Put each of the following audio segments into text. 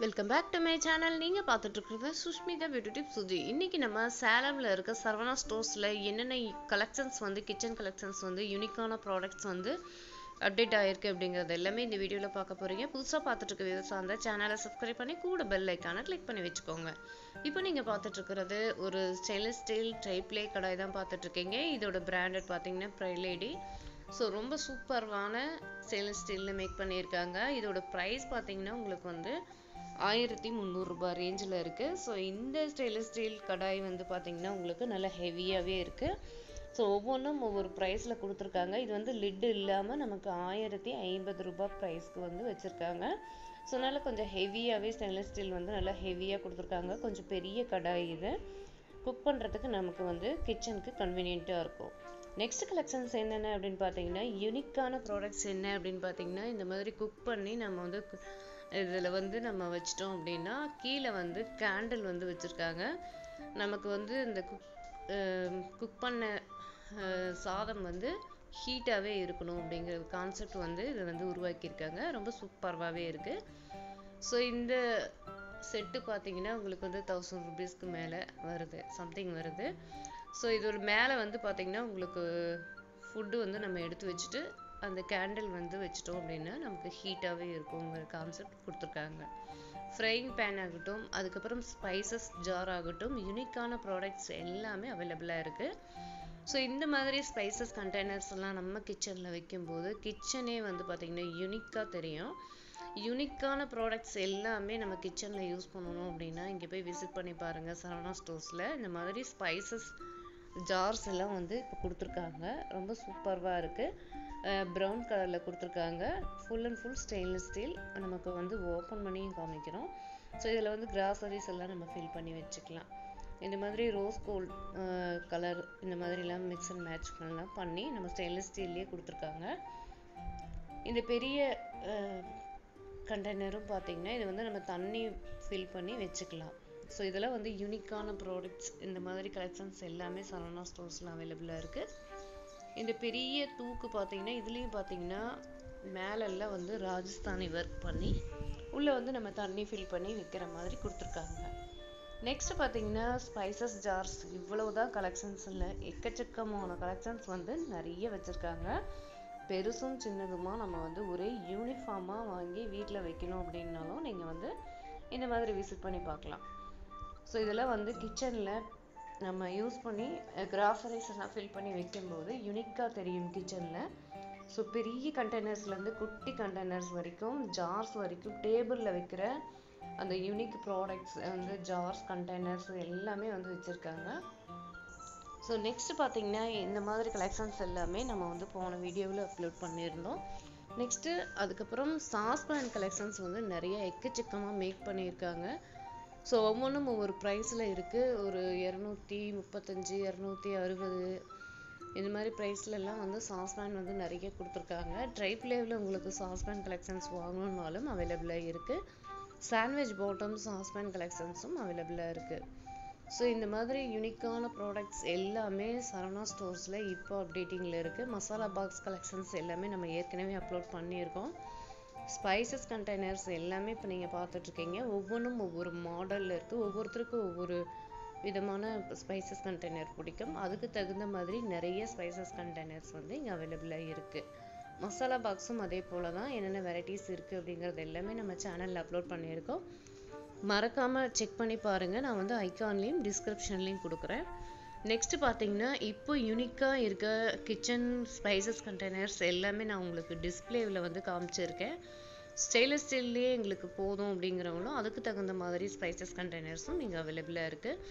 Welcome back to my channel. நீங்கள் பார்த்துட்டு இருக்கிறது சுஷ்மிதா பியூட்டி டிப் சுஜி. இன்றைக்கி நம்ம சேலமில் இருக்க சரவணா ஸ்டோர்ஸில் என்னென்ன கலெக்ஷன்ஸ் வந்து கிச்சன் கலெக்ஷன்ஸ் வந்து யூனிக்கான ப்ராடக்ட்ஸ் வந்து அப்டேட் ஆகிருக்கு அப்படிங்கிறது எல்லாமே இந்த வீடியோவில் பார்க்க போகிறீங்க. புதுசாக பார்த்துட்டு இருக்க வியூவர்ஸ் அந்த சேனலை சப்ஸ்கிரைப் பண்ணி கூட பெல் ஐக்கானை கிளிக் பண்ணி வச்சுக்கோங்க. இப்போ நீங்கள் பார்த்துட்ருக்கிறது ஒரு ஸ்டெயின்லெஸ் ஸ்டீல் ட்ரைப்ளே கடாய் தான் பார்த்துட்ருக்கீங்க. இதோட பிராண்டட் பார்த்தீங்கன்னா ப்ரைலேடி. ஸோ ரொம்ப சூப்பர்வான ஸ்டெயின்லெஸ் ஸ்டீலில் மேக் பண்ணியிருக்காங்க. இதோட ப்ரைஸ் பார்த்தீங்கன்னா உங்களுக்கு வந்து 1300 ரூபாய் ரேஞ்சில் இருக்குது. ஸோ இந்த ஸ்டெயின்லெஸ் ஸ்டீல் கடாய் வந்து பார்த்திங்கன்னா உங்களுக்கு நல்லா ஹெவியாகவே இருக்குது. ஸோ ஒவ்வொன்றும் ஒவ்வொரு ப்ரைஸில் கொடுத்துருக்காங்க. இது வந்து லிட்டு இல்லாமல் நமக்கு 1050 ரூபாய் ப்ரைஸ்க்கு வந்து வச்சுருக்காங்க. ஸோ அதனால் கொஞ்சம் ஹெவியாகவே ஸ்டெயின்லெஸ் ஸ்டீல் வந்து நல்லா ஹெவியாக கொடுத்துருக்காங்க. கொஞ்சம் பெரிய கடாய் இது. குக் பண்ணுறதுக்கு நமக்கு வந்து கிச்சனுக்கு கன்வீனியண்ட்டாக இருக்கும். நெக்ஸ்ட் கலெக்ஷன்ஸ் என்னென்ன அப்படின்னு பார்த்தீங்கன்னா யூனிக்கான ப்ராடக்ட்ஸ் என்ன அப்படின்னு பார்த்தீங்கன்னா இந்த மாதிரி குக் பண்ணி நம்ம வந்து இதில் வந்து நம்ம வச்சிட்டோம் அப்படின்னா கீழே வந்து கேண்டில் வந்து வச்சுருக்காங்க. நமக்கு வந்து இந்த குக் பண்ண சாதம் வந்து ஹீட்டாகவே இருக்கணும் அப்படிங்கிற கான்செப்ட் வந்து இதை வந்து உருவாக்கியிருக்காங்க. ரொம்ப சூப்பர்வாகவே இருக்குது. ஸோ இந்த செட்டு பார்த்தீங்கன்னா உங்களுக்கு வந்து 1000 ரூபீஸ்க்கு மேலே வருது, சம்திங் வருது. ஸோ இதோட மேலே வந்து பார்த்திங்கன்னா உங்களுக்கு ஃபுட்டு வந்து நம்ம எடுத்து வச்சுட்டு அந்த கேண்டில் வந்து வச்சிட்டோம் அப்படின்னா நமக்கு ஹீட்டாகவே இருக்குங்கிற கான்செப்ட் கொடுத்துருக்காங்க. ஃப்ரைங் பேன் ஆகட்டும், அதுக்கப்புறம் ஸ்பைசஸ் ஜார் ஆகட்டும், யூனிக்கான ப்ராடக்ட்ஸ் எல்லாமே அவைலபிளாக இருக்குது. ஸோ இந்த மாதிரி ஸ்பைசஸ் கண்டெய்னர்ஸ் எல்லாம் நம்ம கிச்சனில் வைக்கும்போது கிச்சனே வந்து பார்த்திங்கன்னா யூனிக்காக தெரியும். யூனிக்கான ப்ராடக்ட்ஸ் எல்லாமே நம்ம கிச்சனில் யூஸ் பண்ணணும் அப்படின்னா இங்கே போய் விசிட் பண்ணி பாருங்கள். சரவணா ஸ்டோர்ஸில் இந்த மாதிரி ஸ்பைசஸ் ஜார்ஸ் எல்லாம் வந்து இப்போ கொடுத்துருக்காங்க. ரொம்ப சூப்பர்வாக இருக்குது. ப்ரௌன் கலரில் கொடுத்துருக்காங்க. Full and full stainless steel. நமக்கு வந்து ஓப்பன் பண்ணியும் காமிக்கிறோம். ஸோ இதில் வந்து கிராசரிஸ் எல்லாம் நம்ம ஃபில் பண்ணி வச்சுக்கலாம். இந்த மாதிரி ரோஸ் கோல்ட் கலர் இந்த மாதிரிலாம் மிக்ஸ் அண்ட் மேட்ச் பண்ணி நம்ம ஸ்டெயின்லெஸ் ஸ்டீல்லையே கொடுத்துருக்காங்க. இந்த பெரிய கண்டெய்னரும் பார்த்திங்கன்னா இது வந்து நம்ம தண்ணி ஃபில் பண்ணி வச்சுக்கலாம். ஸோ இதெல்லாம் வந்து யூனிக்கான ப்ராடக்ட்ஸ். இந்த மாதிரி கலெக்ஷன்ஸ் எல்லாமே சரவணா ஸ்டோர்ஸில் அவைலபிளாக இருக்குது. இந்த பெரிய தூக்கு பார்த்திங்கன்னா இதுலேயும் பார்த்திங்கன்னா மேலெல்லாம் வந்து ராஜஸ்தானி ஒர்க் பண்ணி உள்ளே வந்து நம்ம தண்ணி ஃபில் பண்ணி வைக்கிற மாதிரி கொடுத்துருக்காங்க. நெக்ஸ்ட் பார்த்திங்கன்னா ஸ்பைசஸ் ஜார்ஸ். இவ்வளவுதான் கலெக்ஷன்ஸ் இல்லை, எக்கச்சக்கமான கலெக்ஷன்ஸ் வந்து நிறைய வச்சுருக்காங்க. பெருசும் சின்னதுமா நம்ம வந்து ஒரே யூனிஃபார்மாக வாங்கி வீட்டில் வைக்கணும் அப்படின்னாலும் நீங்கள் வந்து இந்த மாதிரி விசிட் பண்ணி பார்க்கலாம். ஸோ இதெல்லாம் வந்து கிச்சனில் நம்ம யூஸ் பண்ணி கிராசரிஸ் எல்லாம் ஃபில் பண்ணி வைக்கும்போது யூனிக்காக தெரியும் கிச்சனில். ஸோ பெரிய கண்டெய்னர்ஸ்லேருந்து குட்டி கண்டெய்னர்ஸ் வரைக்கும், ஜார்ஸ் வரைக்கும், டேபிளில் வைக்கிற அந்த யூனிக் ப்ராடக்ட்ஸ் வந்து ஜார்ஸ், கண்டெய்னர்ஸ் எல்லாமே வந்து வச்சுருக்காங்க. ஸோ நெக்ஸ்ட் பார்த்திங்கன்னா இந்த மாதிரி கலெக்ஷன்ஸ் எல்லாமே நம்ம வந்து போன வீடியோவில் அப்லோட் பண்ணியிருந்தோம். நெக்ஸ்ட்டு அதுக்கப்புறம் சாஸ்பேன் கலெக்ஷன்ஸ் வந்து நிறைய எக்கச்சக்கமாக மேக் பண்ணியிருக்காங்க. ஸோ ஒவ்வொன்றும் ஒவ்வொரு ப்ரைஸில் இருக்குது. ஒரு 235, 260 இந்த மாதிரி ப்ரைஸ்லலாம் வந்து சாஸ்பேன் வந்து நிறைய கொடுத்துருக்காங்க. ட்ரைப்ளேவில் உங்களுக்கு சாஸ்பேன் கலெக்ஷன்ஸ் வாங்கணுன்னாலும் அவைலபிளாக இருக்குது. சாண்ட்விச் பாட்டம் சாஸ்பேன் கலெக்ஷன்ஸும் அவைலபிளாக இருக்குது. ஸோ இந்த மாதிரி யூனிக்கான ப்ராடக்ட்ஸ் எல்லாமே சரவணா ஸ்டோர்ஸில் இப்போ அப்டேட்டிங்கில் இருக்குது. மசாலா பாக்ஸ் கலெக்ஷன்ஸ் எல்லாமே நம்ம ஏற்கனவே அப்லோட் பண்ணியிருக்கோம். ஸ்பைசஸ் கண்டெய்னர்ஸ் எல்லாமே இப்போ நீங்கள் பார்த்துட்ருக்கீங்க. ஒவ்வொன்றும் ஒவ்வொரு மாடலில் இருக்குது. ஒவ்வொருத்தருக்கும் ஒவ்வொரு விதமான ஸ்பைசஸ் கண்டெய்னர் பிடிக்கும். அதுக்கு தகுந்த மாதிரி நிறைய ஸ்பைசஸ் கண்டெய்னர்ஸ் வந்து இங்கே அவைலபிளாக இருக்குது. மசாலா பாக்ஸும் அதே போல் தான். என்னென்ன வெரைட்டிஸ் இருக்குது அப்படிங்கிறது எல்லாமே நம்ம சேனலில் அப்லோட் பண்ணியிருக்கோம். மறக்காமல் செக் பண்ணி பாருங்கள். நான் வந்து ஐகான்லேயும் டிஸ்கிரிப்ஷன்லேயும் கொடுக்குறேன். நெக்ஸ்ட்டு பார்த்தீங்கன்னா இப்போ யூனிக்காக இருக்க கிச்சன் ஸ்பைசஸ் கண்டெய்னர்ஸ் எல்லாமே நான் உங்களுக்கு டிஸ்பிளேவில் வந்து காமிச்சிருக்கேன். ஸ்டெயின்லெஸ் ஸ்டீல்லையே எங்களுக்கு போதும் அப்படிங்கிறவங்களும் அதுக்கு தகுந்த மாதிரி ஸ்பைசஸ் கண்டெய்னர்ஸும் நீங்கள் அவைலபிளாக இருக்குது.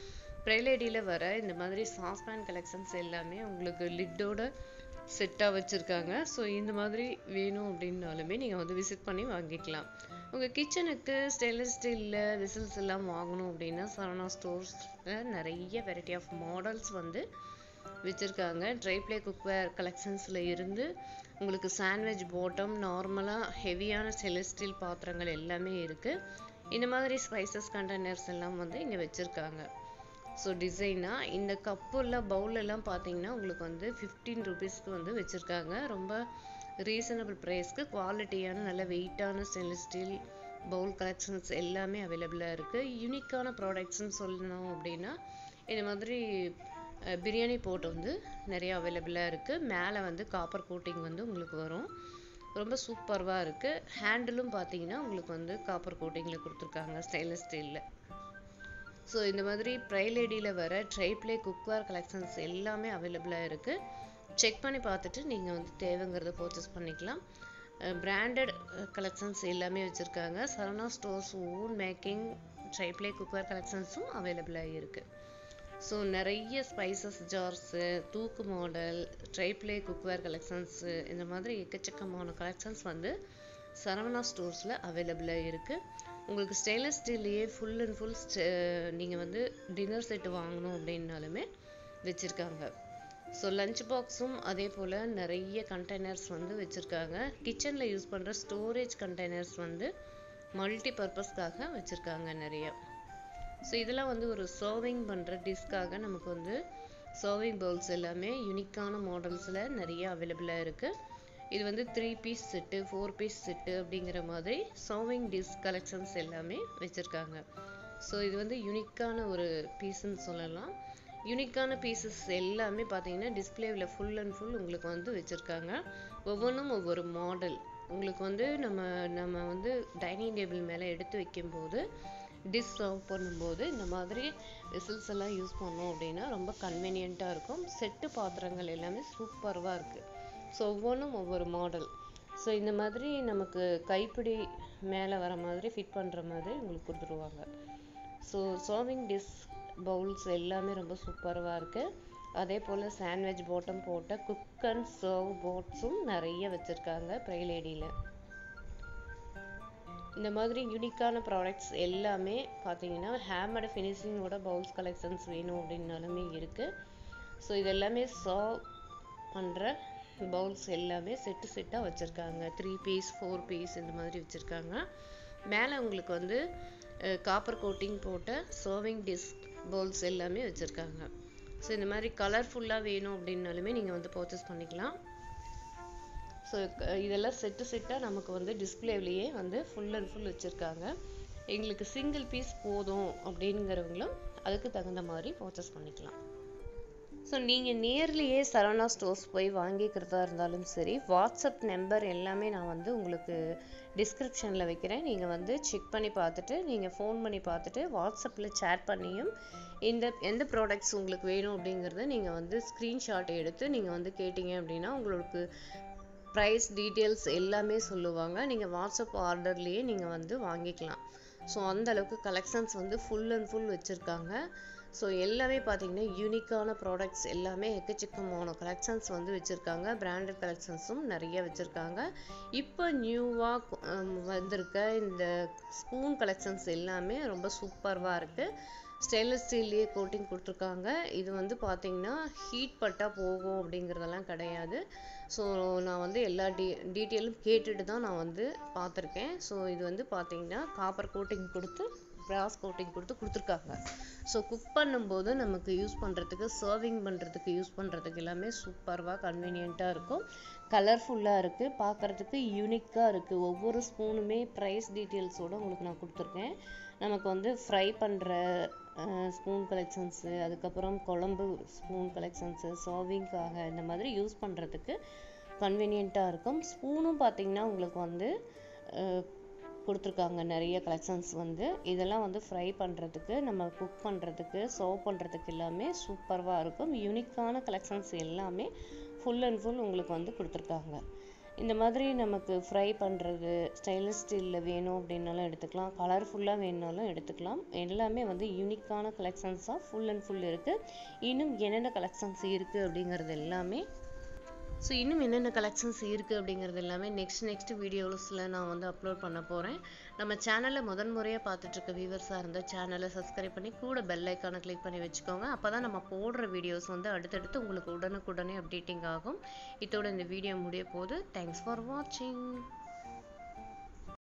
ப்ரைலேடியில் வர இந்த மாதிரி சாஸ்பேன் கலெக்ஷன்ஸ் எல்லாமே உங்களுக்கு லிட்டோட செட்டாக வச்சுருக்காங்க. ஸோ இந்த மாதிரி வேணும் அப்படின்னாலுமே நீங்கள் வந்து விசிட் பண்ணி வாங்கிக்கலாம். உங்கள் கிச்சனுக்கு ஸ்டெயின்லெஸ் ஸ்டீலில் விசில்ஸ் எல்லாம் வாங்கணும் அப்படின்னா சரவணா ஸ்டோர்ஸில் நிறைய வெரைட்டி ஆஃப் மாடல்ஸ் வந்து வச்சுருக்காங்க. ட்ரைப்ளே குக்வேர் கலெக்ஷன்ஸில் இருந்து உங்களுக்கு சாண்ட்விச் பாட்டம், நார்மலாக ஹெவியான ஸ்டெயின்லெஸ் ஸ்டீல் பாத்திரங்கள் எல்லாமே இருக்குது. இந்த மாதிரி ஸ்பைசஸ் கண்டெய்னர்ஸ் எல்லாம் வந்து இங்கே வச்சுருக்காங்க. ஸோ டிசைனாக இந்த கப்புல பவுலெல்லாம் பார்த்தீங்கன்னா உங்களுக்கு வந்து 15 ரூபீஸ்க்கு வந்து வச்சுருக்காங்க. ரொம்ப ரீசனபிள் ப்ரைஸ்க்கு குவாலிட்டியான நல்ல வெயிட்டான ஸ்டெயின்லெஸ் ஸ்டீல் பவுல் கலெக்ஷன்ஸ் எல்லாமே அவைலபிளாக இருக்குது. யூனிக்கான ப்ராடக்ட்ஸ்ன்னு சொல்லணும் அப்படின்னா இந்த மாதிரி பிரியாணி போட் வந்து நிறைய அவைலபிளாக இருக்குது. மேலே வந்து காப்பர் கோட்டிங் வந்து உங்களுக்கு வரும். ரொம்ப சூப்பர்வாக இருக்குது. ஹேண்டிலும் பார்த்தீங்கன்னா உங்களுக்கு வந்து காப்பர் கோட்டிங்கில் கொடுத்துருக்காங்க ஸ்டெயின்லெஸ் ஸ்டீலில். ஸோ இந்த மாதிரி ப்ரைலேடியில் வர ட்ரைப்ளே குக்வேர் கலெக்ஷன்ஸ் எல்லாமே அவைலபிளாக இருக்குது. செக் பண்ணி பார்த்துட்டு நீங்கள் வந்து தேவைங்கிறத பர்ச்சேஸ் பண்ணிக்கலாம். பிராண்டட் கலெக்ஷன்ஸ் எல்லாமே வச்சுருக்காங்க. Saravana stores own making triply cookware கலெக்ஷன்ஸும் அவைலபிளாக இருக்குது. ஸோ நிறைய ஸ்பைசஸ் ஜார்ஸு, தூக்கு மாடல், ட்ரைப்ளே குக்வேர் கலெக்ஷன்ஸு, இந்த மாதிரி எக்கச்சக்கமான கலெக்ஷன்ஸ் வந்து சரவணா ஸ்டோர்ஸில் அவைலபிளாக இருக்குது. உங்களுக்கு ஸ்டெயின்லெஸ் ஸ்டீல்லையே ஃபுல் அண்ட் ஃபுல் நீங்கள் வந்து டின்னர் செட்டு வாங்கணும் அப்படின்னாலுமே வச்சுருக்காங்க. ஸோ லஞ்ச் பாக்ஸும் அதே போல் நிறைய கண்டெய்னர்ஸ் வந்து வச்சுருக்காங்க. கிச்சனில் யூஸ் பண்ணுற ஸ்டோரேஜ் கண்டெய்னர்ஸ் வந்து மல்டி பர்பஸ்க்காக வச்சுருக்காங்க நிறைய. ஸோ இதெல்லாம் வந்து ஒரு சர்விங் பண்ணுற டிஷ்காக நமக்கு வந்து சர்விங் பவுல்ஸ் எல்லாமே யூனிக்கான மாடல்ஸில் நிறைய அவைலபிளாக இருக்குது. இது வந்து 3 பீஸ் செட்டு, 4 பீஸ் செட்டு அப்படிங்கிற மாதிரி சர்விங் டிஷ் கலெக்ஷன்ஸ் எல்லாமே வச்சுருக்காங்க. ஸோ இது வந்து யூனிக்கான ஒரு பீஸ்ன்னு சொல்லலாம். யூனிக்கான பீசஸ் எல்லாமே பார்த்தீங்கன்னா டிஸ்பிளேவில் ஃபுல் அண்ட் ஃபுல் உங்களுக்கு வந்து வச்சுருக்காங்க. ஒவ்வொன்றும் ஒவ்வொரு மாடல். உங்களுக்கு வந்து நம்ம வந்து டைனிங் டேபிள் மேலே எடுத்து வைக்கும்போது டிஷ் சர்வ் பண்ணும்போது இந்த மாதிரி விசில்ஸ் எல்லாம் யூஸ் பண்ணோம் அப்படின்னா ரொம்ப கன்வீனியண்ட்டாக இருக்கும். செட்டு பாத்திரங்கள் எல்லாமே சூப்பர்வாக இருக்குது. ஸோ ஒவ்வொன்றும் ஒவ்வொரு மாடல். ஸோ இந்த மாதிரி நமக்கு கைப்பிடி மேலே வர மாதிரி ஃபிட் பண்ணுற மாதிரி உங்களுக்கு கொடுத்துருவாங்க. ஸோ சர்விங் டிஷ் பவுல்ஸ் எல்லாமே ரொம்ப சூப்பர்வாக இருக்குது. அதே போல் சாண்ட்விச் பாட்டம் போட்ட குக் அண்ட் சர்வ் போட்ஸும் நிறைய வச்சுருக்காங்க ப்ரைலேடியில். இந்த மாதிரி யூனிக்கான ப்ராடக்ட்ஸ் எல்லாமே பார்த்தீங்கன்னா ஹேமட் ஃபினிஷிங்கோட பவுல்ஸ் கலெக்ஷன்ஸ் வேணும் அப்படின்னாலுமே இருக்குது. ஸோ இது எல்லாமே சர்வ் பண்ணுற பவுல்ஸ் எல்லாமே செட்டாக வச்சுருக்காங்க. 3 பீஸ் 4 பீஸ் இந்த மாதிரி வச்சுருக்காங்க. மேலே உங்களுக்கு வந்து காப்பர் கோட்டிங் போட்ட சர்விங் டிஷ் பவுல்ஸ் எல்லாமே வச்சுருக்காங்க. ஸோ இந்த மாதிரி கலர்ஃபுல்லாக வேணும் அப்படின்னாலுமே நீங்கள் வந்து பர்ச்சேஸ் பண்ணிக்கலாம். ஸோ இதெல்லாம் செட்டாக நமக்கு வந்து டிஸ்பிளேவிலேயே வந்து ஃபுல் அண்ட் ஃபுல் வச்சுருக்காங்க. எங்களுக்கு சிங்கிள் பீஸ் போதும் அப்படிங்கிறவங்களும் அதுக்கு தகுந்த மாதிரி பர்ச்சேஸ் பண்ணிக்கலாம். ஸோ நீங்கள் நேர்லேயே சரவணா ஸ்டோர்ஸ் போய் வாங்கிக்கிறதா இருந்தாலும் சரி, வாட்ஸ்அப் நம்பர் எல்லாமே நான் வந்து உங்களுக்கு டிஸ்கிரிப்ஷனில் வைக்கிறேன். நீங்கள் வந்து செக் பண்ணி பார்த்துட்டு நீங்கள் ஃபோன் பண்ணி பார்த்துட்டு வாட்ஸ்அப்பில் சேட் பண்ணியும் எந்த ப்ராடக்ட்ஸ் உங்களுக்கு வேணும் அப்படிங்கிறத நீங்கள் வந்து ஸ்க்ரீன்ஷாட் எடுத்து நீங்கள் வந்து கேட்டிங்க அப்படின்னா உங்களுக்கு ப்ரைஸ் டீட்டெயில்ஸ் எல்லாமே சொல்லுவாங்க. நீங்கள் வாட்ஸ்அப் ஆர்டர்லேயே நீங்கள் வந்து வாங்கிக்கலாம். ஸோ அந்த அளவுக்கு கலெக்ஷன்ஸ் வந்து ஃபுல் அண்ட் ஃபுல் வச்சுருக்காங்க. ஸோ எல்லாமே பார்த்தீங்கன்னா யூனிக்கான ப்ராடக்ட்ஸ் எல்லாமே எக்கச்சக்கமான கலெக்ஷன்ஸ் வந்து வச்சுருக்காங்க. பிராண்டட் கலெக்ஷன்ஸும் நிறைய வச்சுருக்காங்க. இப்போ நியூவாக வந்திருக்க இந்த ஸ்பூன் கலெக்ஷன்ஸ் எல்லாமே ரொம்ப சூப்பர்வாக இருக்குது. ஸ்டெயின்லெஸ் ஸ்டீல்லையே கோட்டிங் கொடுத்துருக்காங்க. இது வந்து பார்த்தீங்கன்னா ஹீட் பட்டால் போகும் அப்படிங்கிறதெல்லாம் கிடையாது. ஸோ நான் வந்து எல்லா டீட்டெயிலும் கேட்டுட்டு தான் நான் வந்து பார்த்துருக்கேன். ஸோ இது வந்து பார்த்தீங்கன்னா காப்பர் கோட்டிங் கொடுத்து பிராஸ் கோட்டிங் கொடுத்துருக்காங்க. ஸோ குக் பண்ணும்போது நமக்கு யூஸ் பண்ணுறதுக்கு, சர்விங் பண்ணுறதுக்கு யூஸ் பண்ணுறதுக்கு எல்லாமே சூப்பர்வாக கன்வீனியண்ட்டாக இருக்கும். கலர்ஃபுல்லாக இருக்குது, பார்க்குறதுக்கு யூனிக்காக இருக்குது. ஒவ்வொரு ஸ்பூனுமே ப்ரைஸ் டீட்டெயில்ஸோடு உங்களுக்கு நான் கொடுத்துருக்கேன். நமக்கு வந்து ஃப்ரை பண்ணுற ஸ்பூன் கலெக்ஷன்ஸு, அதுக்கப்புறம் குழம்பு ஸ்பூன் கலெக்ஷன்ஸு, சர்விங்காக இந்த மாதிரி யூஸ் பண்ணுறதுக்கு கன்வீனியண்ட்டாக இருக்கும். ஸ்பூனும் பார்த்திங்கன்னா உங்களுக்கு வந்து கொடுத்துருக்காங்க நிறைய கலெக்ஷன்ஸ் வந்து. இதெல்லாம் வந்து ஃப்ரை பண்ணுறதுக்கு, நம்ம குக் பண்ணுறதுக்கு, சர்வ் பண்ணுறதுக்கு எல்லாமே சூப்பர்வாக இருக்கும். யூனிக்கான கலெக்ஷன்ஸ் எல்லாமே ஃபுல் அண்ட் ஃபுல் உங்களுக்கு வந்து கொடுத்துருக்காங்க. இந்த மாதிரி நமக்கு ஃப்ரை பண்ணுறது ஸ்டெயின்லெஸ் ஸ்டீலில் வேணும் அப்படின்னாலும் எடுத்துக்கலாம், கலர்ஃபுல்லாக வேணுனாலும் எடுத்துக்கலாம். எல்லாமே வந்து யூனிக்கான கலெக்ஷன்ஸாக ஃபுல் அண்ட் ஃபுல் இருக்குது. இன்னும் என்னென்ன கலெக்ஷன்ஸ் இருக்குது அப்படிங்கிறது எல்லாமே நெக்ஸ்ட் வீடியோஸில் நான் வந்து அப்லோட் பண்ண போகிறேன். நம்ம சேனலில் முறையாக பார்த்துட்ருக்க வியூவர்ஸாக இருந்தால் சேனலை சப்ஸ்கிரைப் பண்ணி கூட பெல் ஐக்கானை கிளிக் பண்ணி வச்சுக்கோங்க. அப்போ தான் நம்ம போடுற வீடியோஸ் வந்து அடுத்தடுத்து உங்களுக்கு உடனுக்குடனே அப்டேட்டிங் ஆகும். இதோட இந்த வீடியோ முடிய போகுது. தேங்க்ஸ் ஃபார் வாட்சிங்.